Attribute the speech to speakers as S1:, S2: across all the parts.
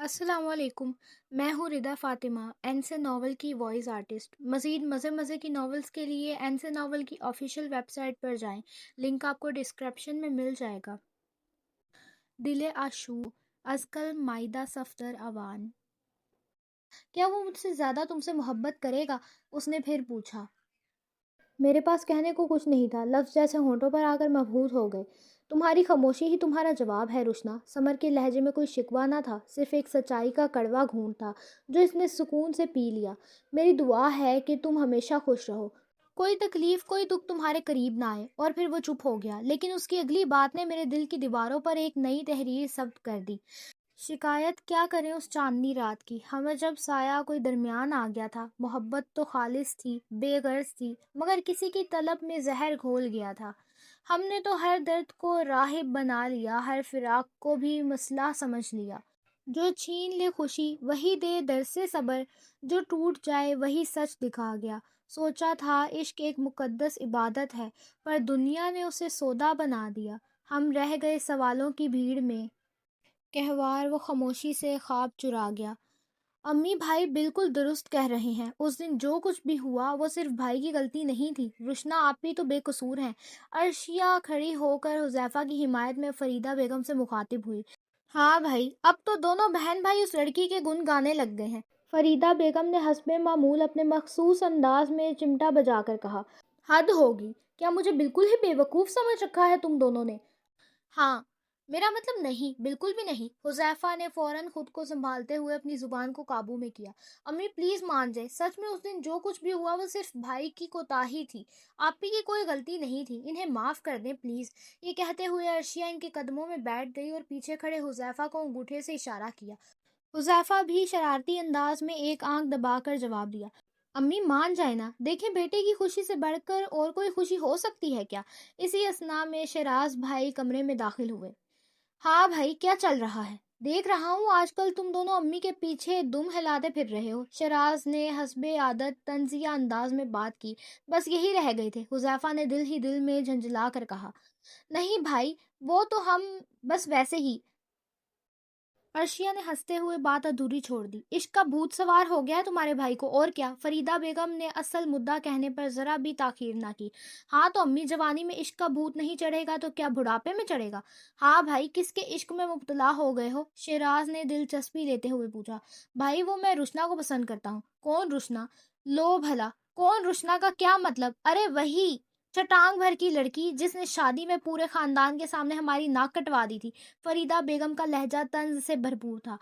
S1: अस्सलाम वालेकुम। मैं हूँ रिदा फ़ातिमा, एन से नॉवल की वॉइस आर्टिस्ट। मज़ीद मज़े-मज़े की नॉवेल्स के लिए एन से नॉवल की ऑफ़िशियल वेबसाइट पर जाएँ। लिंक आपको डिस्क्रिप्शन में मिल जाएगा। दिल आशूक अज़कल माइदा सफ़दर अवान। क्या वो मुझसे ज़्यादा तुमसे मोहब्बत करेगा? उसने फिर पूछा। मेरे पास कहने को कुछ नहीं था, लफ्ज़ जैसे होंठों पर आकर मबहूत हो गए। तुम्हारी खामोशी ही तुम्हारा जवाब है रुशना। समर के लहजे में कोई शिकवा ना था, सिर्फ एक सच्चाई का कड़वा घूंट था जो इसने सुकून से पी लिया। मेरी दुआ है कि तुम हमेशा खुश रहो, कोई तकलीफ कोई दुख तुम्हारे करीब ना आए। और फिर वो चुप हो गया, लेकिन उसकी अगली बात ने मेरे दिल की दीवारों पर एक नई तहरीर सब्त कर दी। शिकायत क्या करें उस चांदनी रात की, हमें जब साया कोई दरमियान आ गया था। मोहब्बत तो खालिस थी, बेगर्ज थी, मगर किसी की तलब में जहर घोल गया था। हमने तो हर दर्द को राहिब बना लिया, हर फिराक को भी मसला समझ लिया। जो छीन ले खुशी वही दे दर्द से सबर, जो टूट जाए वही सच दिखा गया। सोचा था इश्क एक मुकद्दस इबादत है, पर दुनिया ने उसे सौदा बना दिया। हम रह गए सवालों की भीड़ में, कहवार वो खामोशी से ख्वाब चुरा गया। अम्मी भाई बिल्कुल दुरुस्त कह रहे हैं, उस दिन जो कुछ भी हुआ वो सिर्फ भाई की गलती नहीं थी। रुशना आप भी तो बेकसूर हैं। अर्शिया खड़ी होकर हुजैफा की हिमायत में फरीदा बेगम से मुखातिब हुई। हाँ भाई, अब तो दोनों बहन भाई उस लड़की के गुण गाने लग गए हैं। फरीदा बेगम ने हस्बे मामूल अपने मखसूस अंदाज में चिमटा बजाकर कहा। हद होगी, क्या मुझे बिल्कुल ही बेवकूफ़ समझ रखा है तुम दोनों ने? हाँ, मेरा मतलब नहीं, बिल्कुल भी नहीं। हुज़ैफ़ा ने फ़ौरन खुद को संभालते हुए अपनी ज़ुबान को काबू में किया। अम्मी प्लीज़ मान जाए, सच में उस दिन जो कुछ भी हुआ वो सिर्फ भाई की कोताही थी। आप ही की कोई गलती नहीं थी, इन्हें माफ़ कर दें प्लीज़। ये कहते हुए अर्शिया इनके कदमों में बैठ गई और पीछे खड़े हुज़ैफ़ा को अंगूठे से इशारा किया। हुज़ैफ़ा भी शरारती अंदाज में एक आंख दबाकर जवाब दिया। अम्मी मान जाए ना, देखें बेटे की खुशी से बढ़कर और कोई खुशी हो सकती है क्या? इसी असना में शराज भाई कमरे में दाखिल हुए। हाँ भाई, क्या चल रहा है? देख रहा हूँ आजकल तुम दोनों अम्मी के पीछे दुम हिलाते फिर रहे हो। शराज ने हस्बे आदत तंजिया अंदाज में बात की। बस यही रह गए थे, हुजैफा ने दिल ही दिल में झंझला कर कहा। नहीं भाई, वो तो हम बस वैसे ही। अर्शिया ने हंसते हुए बात अधूरी छोड़ दी। इश्क का भूत सवार हो गया है तुम्हारे भाई को, और क्या? फरीदा बेगम ने असल मुद्दा कहने पर जरा भी ताखीर ना की। हाँ तो अम्मी, जवानी में इश्क का भूत नहीं चढ़ेगा तो क्या बुढ़ापे में चढ़ेगा? हाँ भाई, किसके इश्क में मुब्तला हो गए हो? शेराज ने दिलचस्पी लेते हुए पूछा। भाई वो मैं रुशना को पसंद करता हूँ। कौन रुशना? लो भला, कौन रुशना का क्या मतलब? अरे वही चटांग भर की लड़की जिसने शादी में पूरे खानदान के सामने हमारी नाक कटवा दी थी। फरीदा बेगम का लहजा तंज से भरपूर था।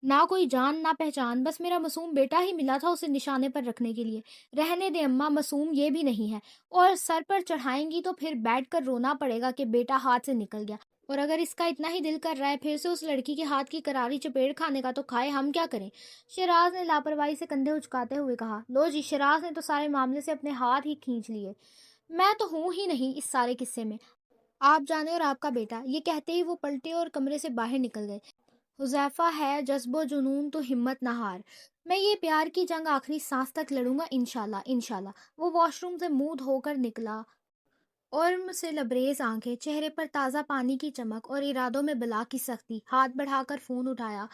S1: ना कोई जान ना पहचान, बस मेरा मासूम बेटा ही मिला था उसे निशाने पर रखने के लिए। रहने दे अम्मा, मासूम ये भी नहीं है। और सर पर चढ़ाएंगी तो फिर बैठकर रोना पड़ेगा कि बेटा हाथ से निकल गया। और अगर इसका इतना ही दिल कर रहा है फिर से उस लड़की के हाथ की करारी चपेट खाने का, तो खाए, हम क्या करें? शराज ने लापरवाही से कंधे उचकाते हुए कहा। लो जी, शराज ने तो सारे मामले से अपने हाथ ही खींच लिए। मैं तो हूं ही नहीं इस सारे किस्से में, आप जाने और आपका बेटा। ये कहते ही वो पलटे और कमरे से बाहर निकल गए। हुज़ैफ़ा है जज्बो जुनून तो हिम्मत ना हार। मैं ये प्यार की जंग आखिरी सांस तक लड़ूंगा, इंशाल्लाह इंशाल्लाह। वो वॉशरूम से मुंह धोकर निकला और मुझसे लबरेज आंखें, चेहरे पर ताज़ा पानी की चमक और इरादों में बला की सख्ती। हाथ बढ़ाकर फ़ोन उठाया,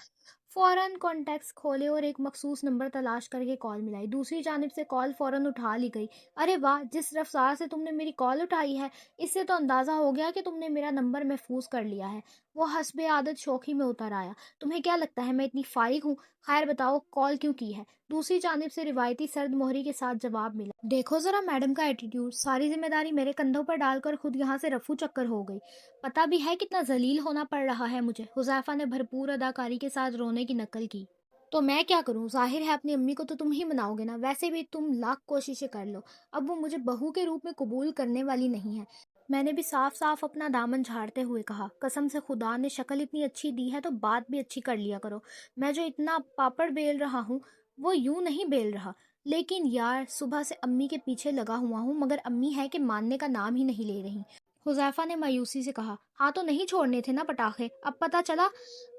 S1: फ़ौरन कॉन्टैक्ट्स खोले और एक मखसूस नंबर तलाश करके कॉल मिलाई। दूसरी जानिब से कॉल फ़ौरन उठा ली गई। अरे वाह, जिस रफ्तार से तुमने मेरी कॉल उठाई है, इससे तो अंदाज़ा हो गया कि तुमने मेरा नंबर महफूज कर लिया है। वो हस्बे आदत शोखी में उतर आया। तुम्हें क्या लगता है मैं इतनी फारिग हूँ? खैर बताओ, कॉल क्यों की है? दूसरी जानिब से रिवायती सर्द मोहरी के साथ जवाब मिला। देखो जरा मैडम का एटीट्यूड, सारी जिम्मेदारी मेरे कंधों पर डालकर खुद यहाँ से रफू चक्कर हो गई। पता भी है कितना जलील होना पड़ रहा है मुझे। हुज़ैफ़ा ने भरपूर अदाकारी के साथ रोने की नकल की। तो मैं क्या करूं? जाहिर है अपनी अम्मी को तो तुम ही मनाओगे ना, वैसे भी तुम लाख कोशिशें कर लो, अब वो मुझे बहू के रूप में कबूल करने वाली नहीं है। मैंने भी साफ साफ अपना दामन झाड़ते हुए कहा। कसम से खुदा ने शक्ल इतनी अच्छी दी है तो बात भी अच्छी कर लिया करो। मैं जो इतना पापड़ बेल रहा हूँ वो यूं नहीं बेल रहा। लेकिन यार, सुबह से अम्मी के पीछे लगा हुआ हूँ, मगर अम्मी है कि मानने का नाम ही नहीं ले रही। हुज़ैफ़ा ने मायूसी से कहा। हाँ तो नहीं छोड़ने थे ना पटाखे, अब पता चला।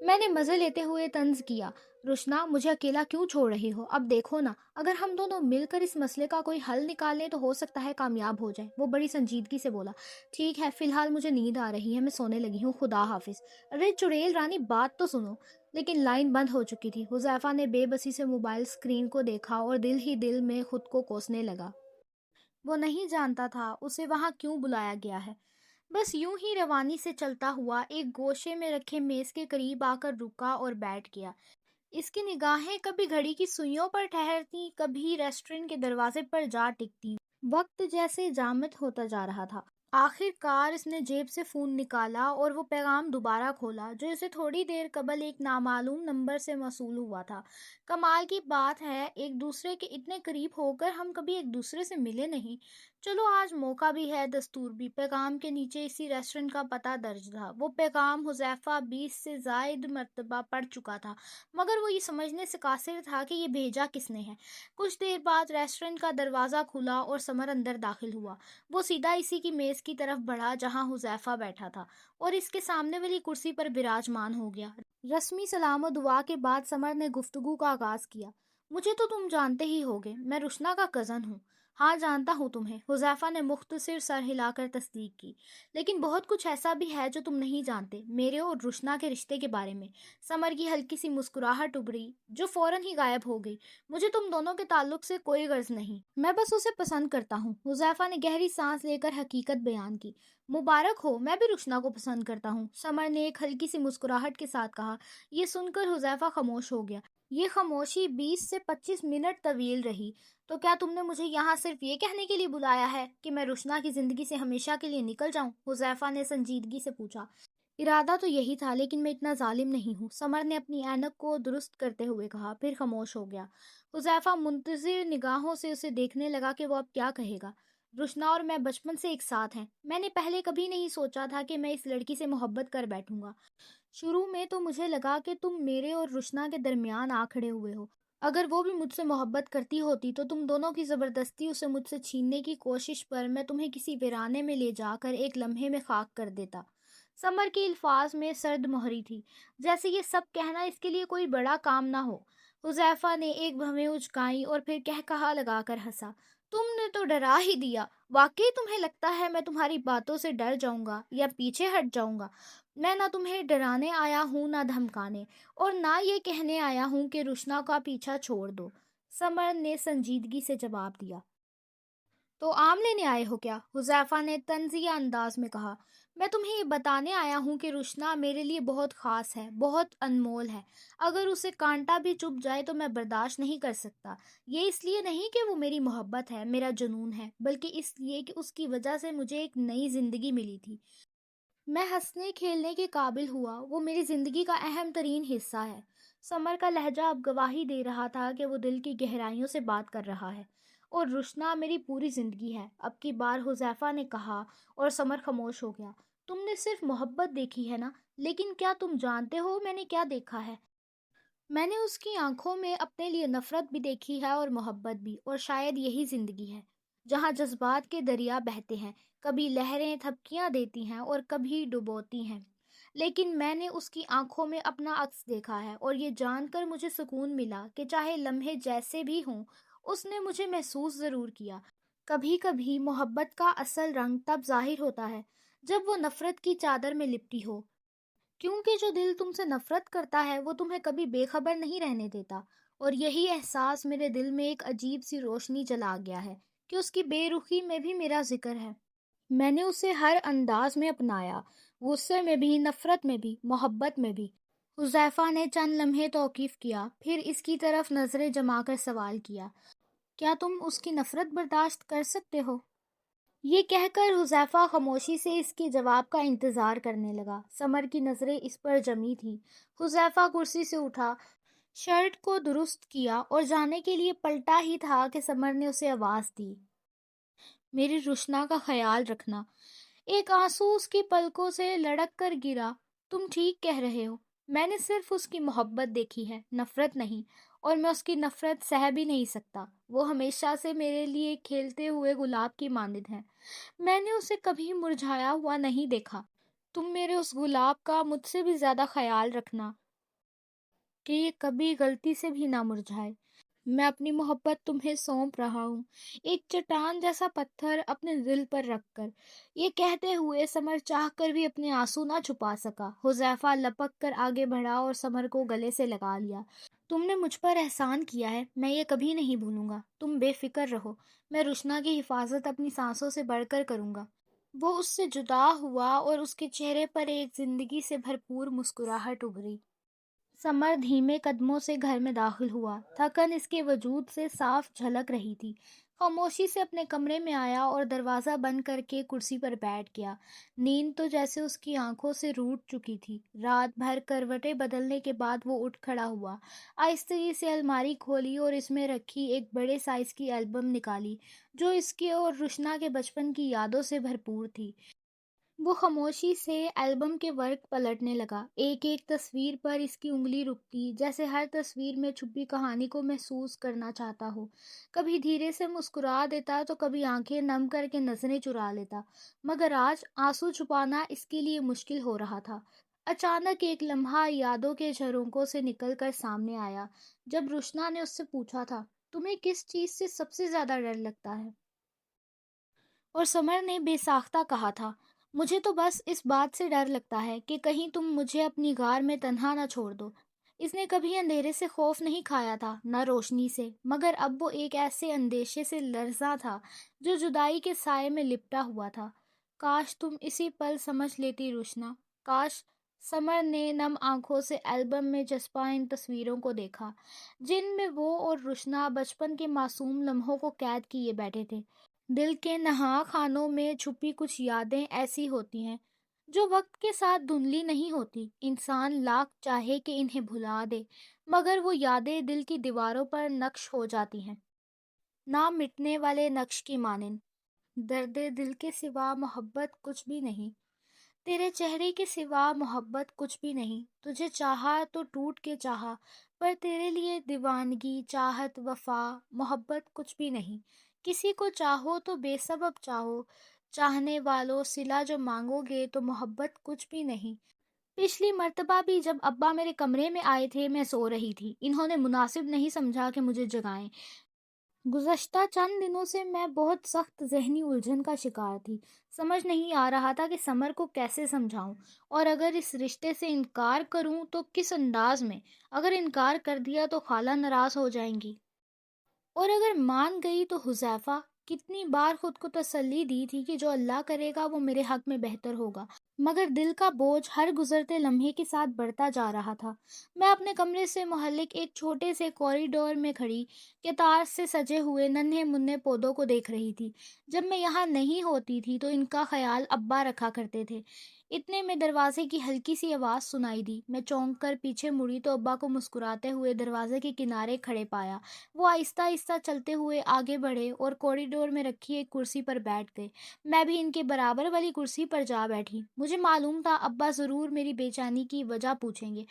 S1: मैंने मज़े लेते हुए तंज किया। रुशना, मुझे अकेला क्यों छोड़ रही हो? अब देखो ना, अगर हम दोनों मिलकर इस मसले का कोई हल निकालें तो हो सकता है कामयाब हो जाए। वो बड़ी संजीदगी से बोला। ठीक है, फिलहाल मुझे नींद आ रही है, मैं सोने लगी हूँ, खुदा हाफिज। अरे चुड़ैल रानी, बात तो सुनो। लेकिन लाइन बंद हो चुकी थी। हुज़ैफ़ा ने बेबसी से मोबाइल स्क्रीन को देखा और दिल ही दिल में खुद को कोसने लगा। वो नहीं जानता था उसे वहां क्यों बुलाया गया है। बस यूं ही रवानी से चलता हुआ एक गोशे में रखे मेज के करीब आकर रुका और बैठ गया। इसकी निगाहें कभी घड़ी की सुइयों पर ठहरती, कभी रेस्टोरेंट के दरवाजे पर जा टिकती। वक्त जैसे जामिद होता जा रहा था। आखिरकार इसने जेब से फोन निकाला और वो पैगाम दोबारा खोला जो इसे थोड़ी देर कबल एक नामालूम नंबर से मौसूल हुआ था। कमाल की बात है, एक दूसरे के इतने करीब होकर हम कभी एक दूसरे से मिले नहीं। चलो आज मौका भी है, दस्तूर भी। पैगाम के नीचे इसी रेस्टोरेंट का पता दर्ज था। वो पैगाम हुज़ैफा 20 से जायद मर्तबा पढ़ चुका था, मगर वो ये समझने से कासिर था कि ये भेजा किसने है। कुछ देर बाद रेस्टोरेंट का दरवाज़ा खुला और समर अंदर दाखिल हुआ। वो सीधा इसी की मेज़ की तरफ बढ़ा जहां हुज़ैफा बैठा था और इसके सामने वाली कुर्सी पर विराजमान हो गया। रस्मी सलाम और दुआ के बाद समर ने गुफ्तगू का आगाज़ किया। मुझे तो तुम जानते ही होगे, मैं रुशना का कज़न हूँ। हाँ, जानता हूँ तुम्हें, हुज़ैफा ने मुख्तसिर सर हिलाकर तस्दीक की। लेकिन बहुत कुछ ऐसा भी है जो तुम नहीं जानते मेरे और रुशना के रिश्ते के बारे में। समर की हल्की सी मुस्कुराहट उभरी जो फौरन ही गायब हो गई। मुझे तुम दोनों के ताल्लुक से कोई गर्ज नहीं, मैं बस उसे पसंद करता हूँ। हुज़ैफा ने गहरी सांस लेकर हकीकत बयान की। मुबारक हो, मैं भी रुशना को पसंद करता हूँ, समर ने एक हल्की सी मुस्कुराहट के साथ कहा। ये सुनकर हुज़ैफा खामोश हो गया। ये खामोशी 20 से 25 मिनट तवील रही। तो क्या तुमने मुझे यहाँ सिर्फ ये कहने के लिए बुलाया है कि मैं रुशना की जिंदगी से हमेशा के लिए निकल जाऊं? हुज़ैफा ने संजीदगी से पूछा। इरादा तो यही था, लेकिन मैं इतना जालिम नहीं हूँ, समर ने अपनी ऐनक को दुरुस्त करते हुए कहा, फिर खामोश हो गया। हुज़ैफा मुंतजिर निगाहों से उसे देखने लगा कि वो अब क्या कहेगा। रुशना और मैं बचपन से एक साथ हैं। मैंने पहले कभी नहीं सोचा था कि मैं इस लड़की से मोहब्बत कर बैठूंगा। शुरू में तो मुझे लगा कि तुम मेरे और रुशना के दरमियान आ खड़े हुए हो। अगर वो भी मुझसे मोहब्बत करती होती तो तुम दोनों की ज़बरदस्ती उसे मुझसे छीनने की कोशिश पर मैं तुम्हें किसी वीराने में ले जाकर एक लम्हे में खाक कर देता। समर के अल्फाज में सर्द मोहरी थी, जैसे ये सब कहना इसके लिए कोई बड़ा काम ना हो। हुज़ैफा ने एक भवें उचकाई और फिर कह कहा लगाकर हंसा। तुमने तो डरा ही दिया। वाकई तुम्हें लगता है मैं तुम्हारी बातों से डर जाऊंगा या पीछे हट जाऊंगा? मैं ना तुम्हें डराने आया हूँ ना धमकाने, और ना ये कहने आया हूँ कि रुशना का पीछा छोड़ दो, समर ने संजीदगी से जवाब दिया। तो आम लेने आए हो क्या? हुज़ैफा ने तंज़िया अंदाज में कहा। मैं तुम्हें ये बताने आया हूँ कि रुशना मेरे लिए बहुत ख़ास है, बहुत अनमोल है। अगर उसे कांटा भी चुभ जाए तो मैं बर्दाश्त नहीं कर सकता। ये इसलिए नहीं कि वो मेरी मोहब्बत है, मेरा जुनून है, बल्कि इसलिए कि उसकी वजह से मुझे एक नई ज़िंदगी मिली थी। मैं हंसने खेलने के काबिल हुआ, वो मेरी ज़िंदगी का अहम तरीन हिस्सा है। समर का लहजा अब गवाही दे रहा था कि वो दिल की गहराइयों से बात कर रहा है। और रुशना मेरी पूरी ज़िंदगी है, अब की बार हुज़ैफा ने कहा। और समर खामोश हो गया। तुमने सिर्फ मोहब्बत देखी है ना, लेकिन क्या तुम जानते हो मैंने क्या देखा है? मैंने उसकी आंखों में अपने लिए नफरत भी देखी है और मोहब्बत भी, और शायद यही जिंदगी है जहाँ जज्बात के दरिया बहते हैं। कभी लहरें थपकियां देती हैं और कभी डुबोती हैं, लेकिन मैंने उसकी आंखों में अपना अक्स देखा है, और ये जानकर मुझे सुकून मिला कि चाहे लम्हे जैसे भी हों, उसने मुझे महसूस ज़रूर किया। कभी कभी मोहब्बत का असल रंग तब जाहिर होता है जब वो नफरत की चादर में लिपटी हो, क्योंकि जो दिल तुमसे नफरत करता है वो तुम्हें कभी बेखबर नहीं रहने देता। और यही एहसास मेरे दिल में एक अजीब सी रोशनी जला गया है कि उसकी बेरुखी में भी मेरा जिक्र है। मैंने उसे हर अंदाज में अपनाया, गुस्से में भी, नफरत में भी, मोहब्बत में भी। हुज़ैफा ने चंद लम्हे तौकीफ किया, फिर इसकी तरफ नजरें जमाकर सवाल किया। क्या तुम उसकी नफरत बर्दाश्त कर सकते हो? ये कहकर हुज़ैफा खामोशी से इसके जवाब का इंतज़ार करने लगा। समर की नज़रें इस पर जमी थीं। हुज़ैफा कुर्सी से उठा, शर्ट को दुरुस्त किया और जाने के लिए पलटा ही था कि समर ने उसे आवाज़ दी। मेरी रुशना का ख्याल रखना। एक आंसू उसकी पलकों से लड़क कर गिरा। तुम ठीक कह रहे हो। मैंने सिर्फ उसकी मोहब्बत देखी है, नफरत नहीं। और मैं उसकी नफरत सह भी नहीं सकता। वो हमेशा से मेरे लिए खेलते हुए गुलाब की मानद है। मैंने उसे कभी मुरझाया हुआ नहीं देखा। तुम मेरे उस गुलाब का मुझसे भी ज्यादा ख्याल रखना कि ये कभी गलती से भी ना मुरझाए। میں اپنی محبت تمہیں سونپ رہا ہوں، ایک چٹان جیسا پتھر اپنے دل پر رکھ کر۔ یہ کہتے ہوئے سمر چاہ کر بھی اپنے آنسو نہ چھپا سکا۔ حذیفہ لپک کر آگے بڑھا اور سمر کو گلے سے لگا لیا۔ تم نے مجھ پر احسان کیا ہے، میں یہ کبھی نہیں بھولوں گا۔ تم بے فکر رہو، میں رشنا کی حفاظت اپنی سانسوں سے بڑھ کر کروں گا۔ وہ اس سے جدا ہوا اور اس کے چہرے پر ایک زندگی سے بھرپور مسکراہٹ ابھری۔ سمر دھیمے قدموں سے گھر میں داخل ہوا، تھکن اس کے وجود سے صاف جھلک رہی تھی۔ خاموشی سے اپنے کمرے میں آیا اور دروازہ بند کر کے کرسی پر بیٹھ گیا۔ نیند تو جیسے اس کی آنکھوں سے روٹھ چکی تھی۔ رات بھر کروٹیں بدلنے کے بعد وہ اٹھ کھڑا ہوا، آہستگی سے الماری کھولی اور اس میں رکھی ایک بڑے سائز کی البم نکالی جو اس کے اور رشنا کے بچپن کی یادوں سے بھرپور تھی۔ وہ خاموشی سے البم کے ورق پلٹنے لگا، ایک ایک تصویر پر اس کی انگلی رکتی، جیسے ہر تصویر میں چھپی کہانی کو محسوس کرنا چاہتا ہو۔ کبھی دھیرے سے مسکرا دیتا تو کبھی آنکھیں نم کر کے نظریں چرا لیتا، مگر آج آنسو چھپانا اس کے لیے مشکل ہو رہا تھا۔ اچانک ایک لمحہ یادوں کے جھرونکوں سے نکل کر سامنے آیا، جب رشنا نے اس سے پوچھا تھا، تمہیں کس چیز سے سب سے زیادہ ڈر لگتا ہے؟ اور سمر نے بے ساختہ کہا تھا، مجھے تو بس اس بات سے ڈر لگتا ہے کہ کہیں تم مجھے اپنی غار میں تنہا نہ چھوڑ دو۔ اس نے کبھی اندھیرے سے خوف نہیں کھایا تھا، نہ روشنی سے، مگر اب وہ ایک ایسے اندیشے سے لرزا تھا جو جدائی کے سائے میں لپٹا ہوا تھا۔ کاش تم اسی پل سمجھ لیتی رشنا، کاش۔ سمر نے نم آنکھوں سے البم میں چسپاں ان تصویروں کو دیکھا، جن میں وہ اور رشنا بچپن کے معصوم لمحوں کو قید کیے بیٹھے تھے۔ دل کے نہاں خانوں میں چھپی کچھ یادیں ایسی ہوتی ہیں جو وقت کے ساتھ دھندلی نہیں ہوتی۔ انسان لاکھ چاہے کہ انہیں بھلا دے، مگر وہ یادیں دل کی دیواروں پر نقش ہو جاتی ہیں، نہ مٹنے والے نقش کی مانند۔ درد دل کے سوا محبت کچھ بھی نہیں، تیرے چہرے کے سوا محبت کچھ بھی نہیں۔ تجھے چاہا تو ٹوٹ کے چاہا، پر تیرے لیے دیوانگی، چاہت، وفا، محبت کچھ بھی نہیں۔ کسی کو چاہو تو بے سبب چاہو، چاہنے والوں صلہ جو مانگو گے تو محبت کچھ بھی نہیں۔ پچھلی مرتبہ بھی جب ابا میرے کمرے میں آئے تھے میں سو رہی تھی، انہوں نے مناسب نہیں سمجھا کہ مجھے جگائیں۔ گزشتہ چند دنوں سے میں بہت سخت ذہنی الجھن کا شکار تھی، سمجھ نہیں آ رہا تھا کہ سمر کو کیسے سمجھاؤں، اور اگر اس رشتے سے انکار کروں تو کس انداز میں۔ اگر انکار کر دیا تو خالہ ناراض ہو جائیں گی، اور اگر مان گئی تو حذیفہ۔ کتنی بار خود کو تسلی دی تھی کہ جو اللہ کرے گا وہ میرے حق میں بہتر ہوگا، مگر دل کا بوجھ ہر گزرتے لمحے کے ساتھ بڑھتا جا رہا تھا۔ میں اپنے کمرے سے متعلق ایک چھوٹے سے کوریڈور میں کھڑی کتار سے سجے ہوئے ننھے منھے پودوں کو دیکھ رہی تھی۔ جب میں یہاں نہیں ہوتی تھی تو ان کا خیال ابا رکھا کرتے تھے۔ اتنے میں دروازے کی ہلکی سی آواز سنائی دی۔ میں چونک کر پیچھے مڑی تو ابا کو مسکراتے ہوئے دروازے کے کنارے کھڑے پایا۔ وہ آہستہ آہستہ چلتے ہوئے آگے بڑھے اور کوریڈور میں رکھی ایک کرسی پر بیٹھ گئے۔ میں بھی ان کے برابر والی کرسی پر جا بیٹھی۔ مجھے معلوم تھا ابا ضرور میری بے چینی کی وجہ پوچھیں گے۔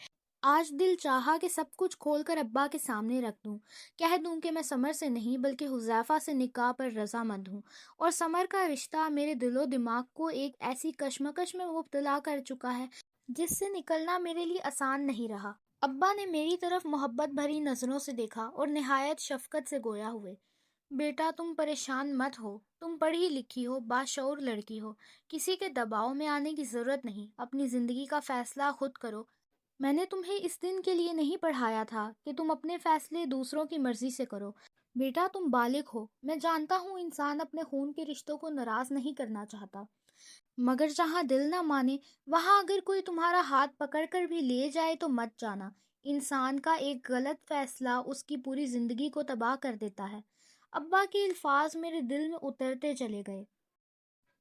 S1: آج دل چاہا کہ سب کچھ کھول کر ابا کے سامنے رکھ دوں، کہہ دوں کہ میں سمر سے نہیں بلکہ حذیفہ سے نکاح پر رضامند ہوں، اور سمر کا رشتہ میرے دل و دماغ کو ایک ایسی کشمکش میں مبتلا کر چکا ہے جس سے نکلنا میرے لیے آسان نہیں رہا۔ ابا نے میری طرف محبت بھری نظروں سے دیکھا اور نہایت شفقت سے گویا ہوئے، بیٹا تم پریشان مت ہو، تم پڑھی لکھی ہو، باشعور لڑکی ہو، کسی کے دباؤ میں آنے کی ضرورت نہیں، اپنی زندگی کا فیصلہ خود کرو۔ میں نے تمہیں اس دن کے لیے نہیں پڑھایا تھا کہ تم اپنے فیصلے دوسروں کی مرضی سے کرو۔ بیٹا تم بالغ ہو، میں جانتا ہوں انسان اپنے خون کے رشتوں کو ناراض نہیں کرنا چاہتا، مگر جہاں دل نہ مانے وہاں اگر کوئی تمہارا ہاتھ پکڑ کر بھی لے جائے تو مت جانا۔ انسان کا ایک غلط فیصلہ اس کی پوری زندگی کو تباہ کر دیتا ہے۔ ابا کے الفاظ میرے دل میں اترتے چلے گئے۔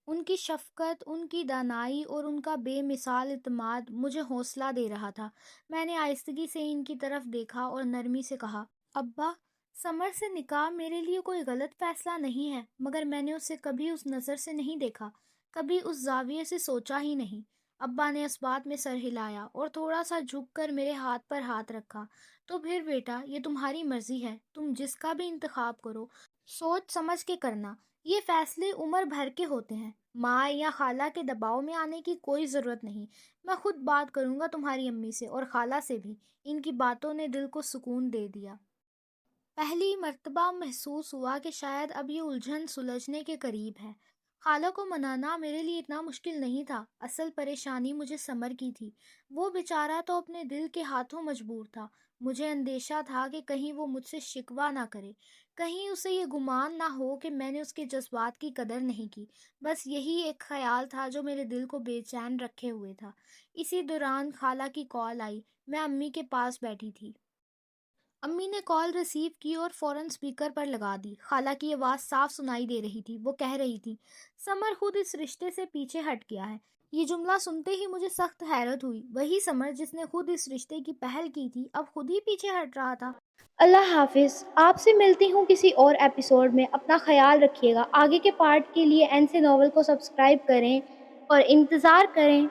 S1: ان کی شفقت، ان کی دانائی اور ان کا بے مثال اعتماد مجھے حوصلہ دے رہا تھا۔ میں نے آہستگی سے ان کی طرف دیکھا اور نرمی سے کہا، ابا، سمر سے نکاح میرے لیے کوئی غلط فیصلہ نہیں ہے، مگر میں نے اسے کبھی اس نظر سے نہیں دیکھا، کبھی اس زاویے سے سوچا ہی نہیں۔ ابا نے اس بات میں سر ہلایا اور تھوڑا سا جھک کر میرے ہاتھ پر ہاتھ رکھا۔ تو پھر بیٹا یہ تمہاری مرضی ہے، تم جس کا بھی انتخاب کرو، سوچ سمجھ کے کرنا۔ یہ فیصلے عمر بھر کے ہوتے ہیں، ماں یا خالہ کے دباؤ میں آنے کی کوئی ضرورت نہیں۔ میں خود بات کروں گا تمہاری امی سے اور خالہ سے بھی۔ ان کی باتوں نے دل کو سکون دے دیا۔ پہلی مرتبہ محسوس ہوا کہ شاید اب یہ الجھن سلجھنے کے قریب ہے۔ خالہ کو منانا میرے لیے اتنا مشکل نہیں تھا، اصل پریشانی مجھے سمر کی تھی۔ وہ بیچارہ تو اپنے دل کے ہاتھوں مجبور تھا۔ مجھے اندیشہ تھا کہ کہیں وہ مجھ سے شکوہ نہ کرے، کہیں اسے یہ گمان نہ ہو کہ میں نے اس کے جذبات کی قدر نہیں کی۔ بس یہی ایک خیال تھا جو میرے دل کو بے چین رکھے ہوئے تھا۔ اسی دوران خالہ کی کال آئی۔ میں امی کے پاس بیٹھی تھی۔ امی نے کال ریسیو کی اور فوراً سپیکر پر لگا دی۔ خالہ کی آواز صاف سنائی دے رہی تھی۔ وہ کہہ رہی تھی، سمر خود اس رشتے سے پیچھے ہٹ گیا ہے۔ یہ جملہ سنتے ہی مجھے سخت حیرت ہوئی۔ وہی سمر جس نے خود اس رشتے کی پہل کی تھی، اب خود ہی پیچھے ہٹ رہا تھا۔ اللہ حافظ، آپ سے ملتی ہوں کسی اور ایپیسوڈ میں۔ اپنا خیال رکھیے گا۔ آگے کے پارٹ کے لیے این سے ناول کو سبسکرائب کریں اور انتظار کریں۔